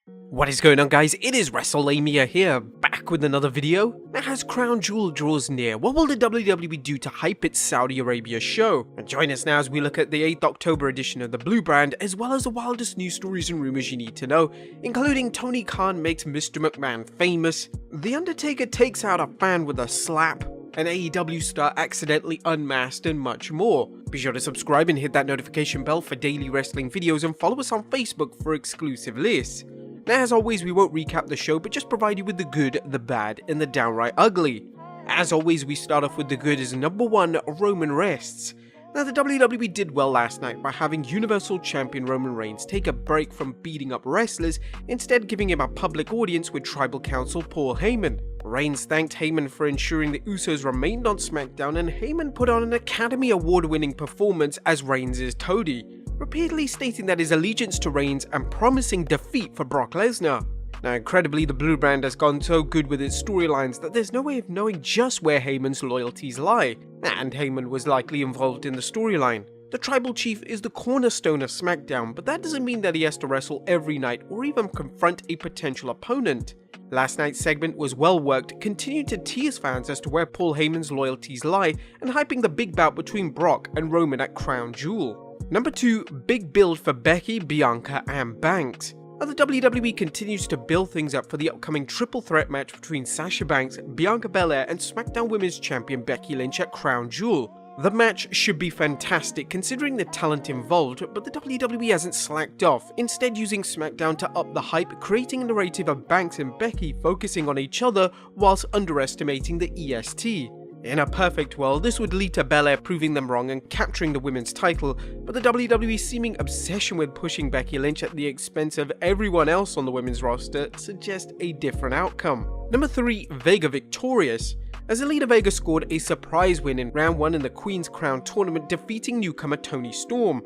What is going on, guys? It is Wrestlelamia here, back with another video. Now, as Crown Jewel draws near, what will the WWE do to hype its Saudi Arabia show? And join us now as we look at the 8th October edition of the Blue Brand, as well as the wildest news stories and rumors you need to know, including Tony Khan makes Mr. McMahon famous, The Undertaker takes out a fan with a slap, an AEW star accidentally unmasked, and much more. Be sure to subscribe and hit that notification bell for daily wrestling videos, and follow us on Facebook for exclusive lists. Now, as always, we won't recap the show, but just provide you with the good, the bad, and the downright ugly. As always, we start off with the good as number 1, Roman rests. Now, the WWE did well last night by having Universal Champion Roman Reigns take a break from beating up wrestlers, instead giving him a public audience with Tribal Council Paul Heyman. Reigns thanked Heyman for ensuring the Usos remained on Smackdown, and Heyman put on an Academy Award-winning performance as Reigns' toady, repeatedly stating that his allegiance to Reigns and promising defeat for Brock Lesnar. Now, incredibly, the Blue Brand has gone so good with its storylines that there's no way of knowing just where Heyman's loyalties lie, and Heyman was likely involved in the storyline. The Tribal Chief is the cornerstone of SmackDown, but that doesn't mean that he has to wrestle every night or even confront a potential opponent. Last night's segment was well worked, continued to tease fans as to where Paul Heyman's loyalties lie, and hyping the big bout between Brock and Roman at Crown Jewel. Number 2, big build for Becky, Bianca, and Banks. Now, the WWE continues to build things up for the upcoming triple threat match between Sasha Banks, Bianca Belair, and SmackDown Women's Champion Becky Lynch at Crown Jewel. The match should be fantastic considering the talent involved, but the WWE hasn't slacked off, instead using SmackDown to up the hype, creating a narrative of Banks and Becky focusing on each other whilst underestimating the EST. In a perfect world, this would lead to Belair proving them wrong and capturing the women's title, but the WWE's seeming obsession with pushing Becky Lynch at the expense of everyone else on the women's roster suggests a different outcome. Number 3, Vega victorious, as Zelina Vega scored a surprise win in round 1 in the Queen's Crown tournament, defeating newcomer Toni Storm.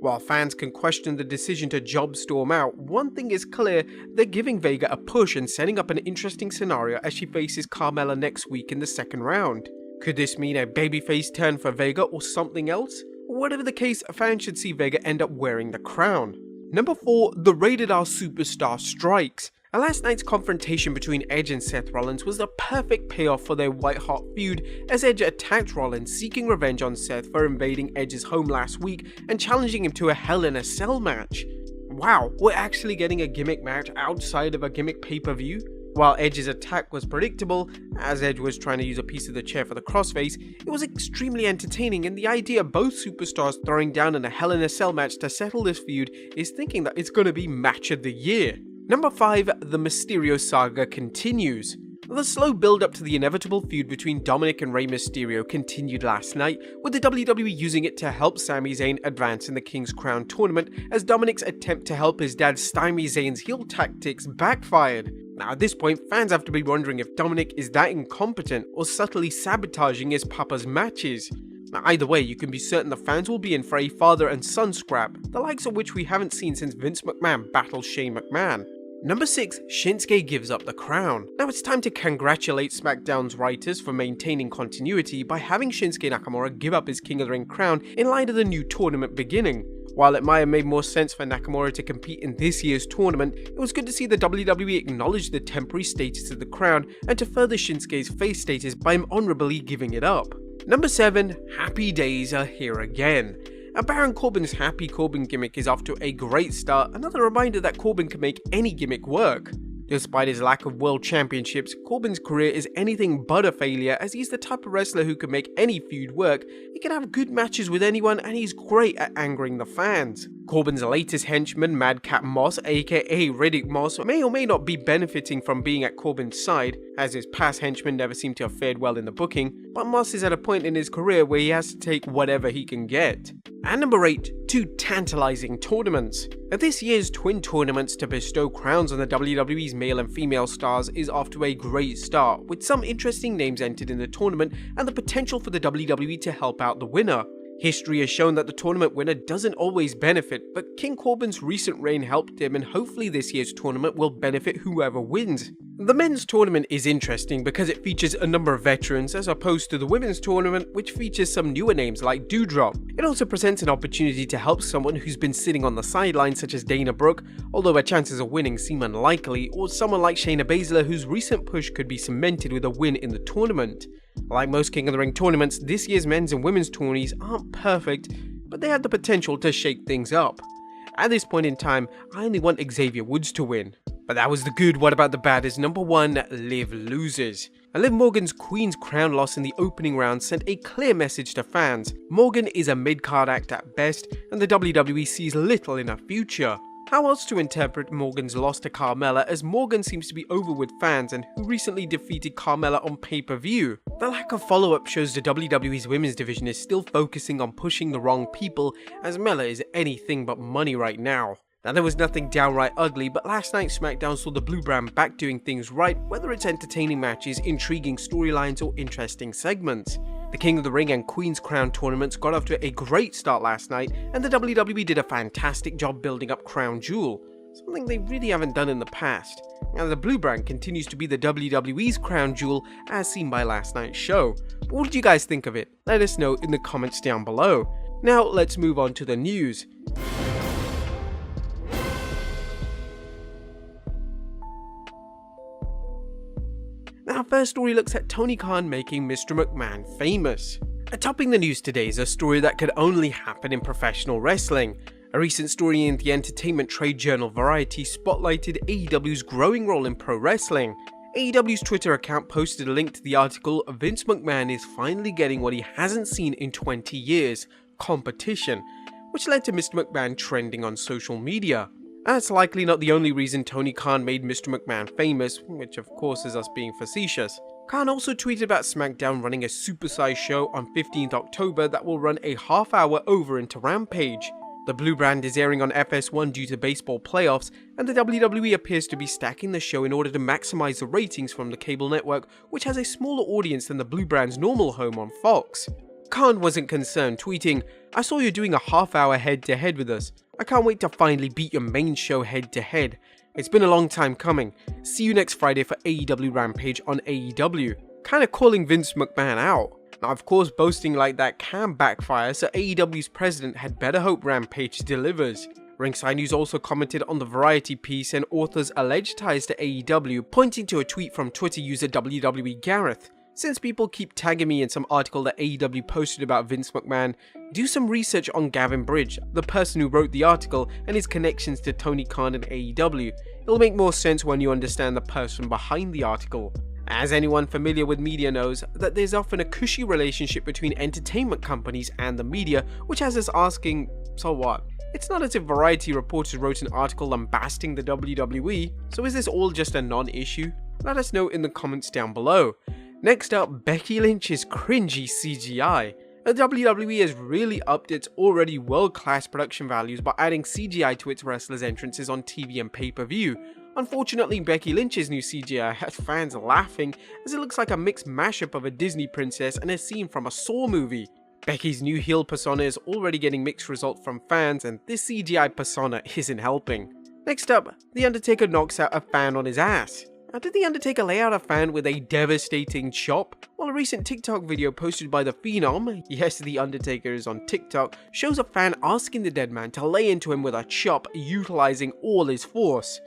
While fans can question the decision to job Storm out, one thing is clear: they're giving Vega a push and setting up an interesting scenario as she faces Carmella next week in the second round. Could this mean a babyface turn for Vega or something else? Whatever the case, fans should see Vega end up wearing the crown. Number 4, the Rated R Superstar strikes. Last night's confrontation between Edge and Seth Rollins was the perfect payoff for their white-hot feud, as Edge attacked Rollins, seeking revenge on Seth for invading Edge's home last week and challenging him to a Hell in a Cell match. Wow, we're actually getting a gimmick match outside of a gimmick pay-per-view? While Edge's attack was predictable, as Edge was trying to use a piece of the chair for the crossface, it was extremely entertaining, and the idea of both superstars throwing down in a Hell in a Cell match to settle this feud is thinking that it's going to be match of the year. Number 5, the Mysterio saga continues. The slow build-up to the inevitable feud between Dominic and Rey Mysterio continued last night, with the WWE using it to help Sami Zayn advance in the King's Crown tournament, as Dominic's attempt to help his dad stymie Zayn's heel tactics backfired. Now, at this point, fans have to be wondering if Dominic is that incompetent or subtly sabotaging his papa's matches. Now, either way, you can be certain the fans will be in for a father and son scrap, the likes of which we haven't seen since Vince McMahon battled Shane McMahon. Number 6, Shinsuke gives up the crown. Now it's time to congratulate SmackDown's writers for maintaining continuity by having Shinsuke Nakamura give up his King of the Ring crown in light of the new tournament beginning. While it might have made more sense for Nakamura to compete in this year's tournament, it was good to see the WWE acknowledge the temporary status of the crown and to further Shinsuke's face status by him honorably giving it up. Number 7, happy days are here again. And Baron Corbin's Happy Corbin gimmick is off to a great start, another reminder that Corbin can make any gimmick work. Despite his lack of world championships, Corbin's career is anything but a failure, as he's the type of wrestler who can make any feud work, he can have good matches with anyone, and he's great at angering the fans. Corbin's latest henchman, Madcap Moss, aka Riddick Moss, may or may not be benefiting from being at Corbin's side, as his past henchmen never seem to have fared well in the booking, but Moss is at a point in his career where he has to take whatever he can get. And number 8, 2 tantalizing tournaments. Now, this year's twin tournaments to bestow crowns on the WWE's male and female stars is off to a great start, with some interesting names entered in the tournament and the potential for the WWE to help out the winner. History has shown that the tournament winner doesn't always benefit, but King Corbin's recent reign helped him, and hopefully this year's tournament will benefit whoever wins. The men's tournament is interesting because it features a number of veterans as opposed to the women's tournament, which features some newer names like Doudrop. It also presents an opportunity to help someone who's been sitting on the sidelines such as Dana Brooke, although her chances of winning seem unlikely, or someone like Shayna Baszler whose recent push could be cemented with a win in the tournament. Like most King of the Ring tournaments, this year's men's and women's tourneys aren't perfect, but they have the potential to shake things up. At this point in time, I only want Xavier Woods to win. But that was the good. What about the bad? Is number 1, Liv loses. And Liv Morgan's Queen's Crown loss in the opening round sent a clear message to fans. Morgan is a mid-card act at best, and the WWE sees little in her future. How else to interpret Morgan's loss to Carmella, as Morgan seems to be over with fans and who recently defeated Carmella on pay-per-view? The lack of follow-up shows the WWE's women's division is still focusing on pushing the wrong people, as Mella is anything but money right now. Now, there was nothing downright ugly, but last night's Smackdown saw the Blue brand back doing things right, whether it's entertaining matches, intriguing storylines, or interesting segments. The King of the Ring and Queen's Crown tournaments got off to a great start last night, and the WWE did a fantastic job building up Crown Jewel, something they really haven't done in the past. Now, the Blue brand continues to be the WWE's Crown Jewel, as seen by last night's show. But what did you guys think of it? Let us know in the comments down below. Now, let's move on to the news. Our first story looks at Tony Khan making Mr. McMahon famous. Topping the news today is a story that could only happen in professional wrestling. A recent story in the entertainment trade journal Variety spotlighted AEW's growing role in pro wrestling. AEW's Twitter account posted a link to the article "Vince McMahon is finally getting what he hasn't seen in 20 years, competition," which led to Mr. McMahon trending on social media. That's likely not the only reason Tony Khan made Mr. McMahon famous, which of course is us being facetious. Khan also tweeted about Smackdown running a supersized show on 15th October that will run a half hour over into Rampage. The Blue brand is airing on FS1 due to baseball playoffs, and the WWE appears to be stacking the show in order to maximize the ratings from the cable network, which has a smaller audience than the Blue brand's normal home on Fox. Khan wasn't concerned, tweeting, "I saw you doing a half-hour head-to-head with us. I can't wait to finally beat your main show head-to-head. It's been a long time coming. See you next Friday for AEW Rampage on AEW." Kinda calling Vince McMahon out. Now, of course, boasting like that can backfire, so AEW's president had better hope Rampage delivers. Ringside News also commented on the Variety piece and author's alleged ties to AEW, pointing to a tweet from Twitter user WWE Gareth. "Since people keep tagging me in some article that AEW posted about Vince McMahon, do some research on Gavin Bridge, the person who wrote the article, and his connections to Tony Khan and AEW. It'll make more sense when you understand the person behind the article." As anyone familiar with media knows, that there's often a cushy relationship between entertainment companies and the media, which has us asking, so what? It's not as if Variety reporters wrote an article lambasting the WWE, so is this all just a non-issue? Let us know in the comments down below. Next up, Becky Lynch's cringy CGI. The WWE has really upped its already world-class production values by adding CGI to its wrestlers' entrances on TV and pay-per-view. Unfortunately, Becky Lynch's new CGI has fans laughing, as it looks like a mixed mashup of a Disney princess and a scene from a Saw movie. Becky's new heel persona is already getting mixed results from fans, and this CGI persona isn't helping. Next up, The Undertaker knocks out a fan on his ass. Now, did The Undertaker lay out a fan with a devastating chop? Well, a recent TikTok video posted by the Phenom, yes, The Undertaker is on TikTok, shows a fan asking the dead man to lay into him with a chop, utilizing all his force.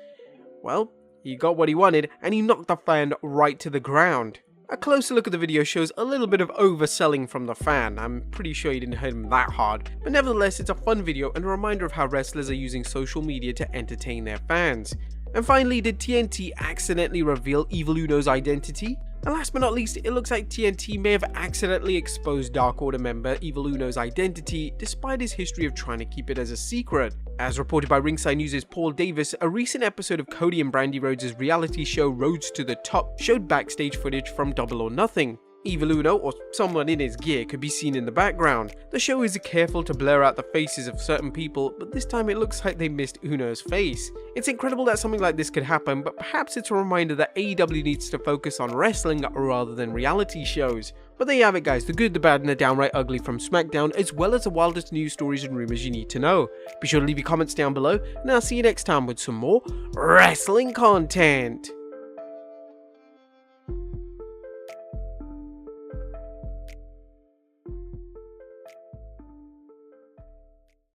Well, he got what he wanted, and he knocked the fan right to the ground. A closer look at the video shows a little bit of overselling from the fan. I'm pretty sure he didn't hit him that hard, but nevertheless it's a fun video and a reminder of how wrestlers are using social media to entertain their fans. And finally, did TNT accidentally reveal Evil Uno's identity? And last but not least, it looks like TNT may have accidentally exposed Dark Order member Evil Uno's identity, despite his history of trying to keep it as a secret. As reported by Ringside News' Paul Davis, a recent episode of Cody and Brandy Rhodes' reality show Rhodes to the Top showed backstage footage from Double or Nothing. Evil Uno, or someone in his gear, could be seen in the background. The show is careful to blur out the faces of certain people, but this time it looks like they missed Uno's face. It's incredible that something like this could happen, but perhaps it's a reminder that AEW needs to focus on wrestling rather than reality shows. But there you have it guys, the good, the bad and the downright ugly from Smackdown, as well as the wildest news stories and rumors you need to know. Be sure to leave your comments down below, and I'll see you next time with some more wrestling content.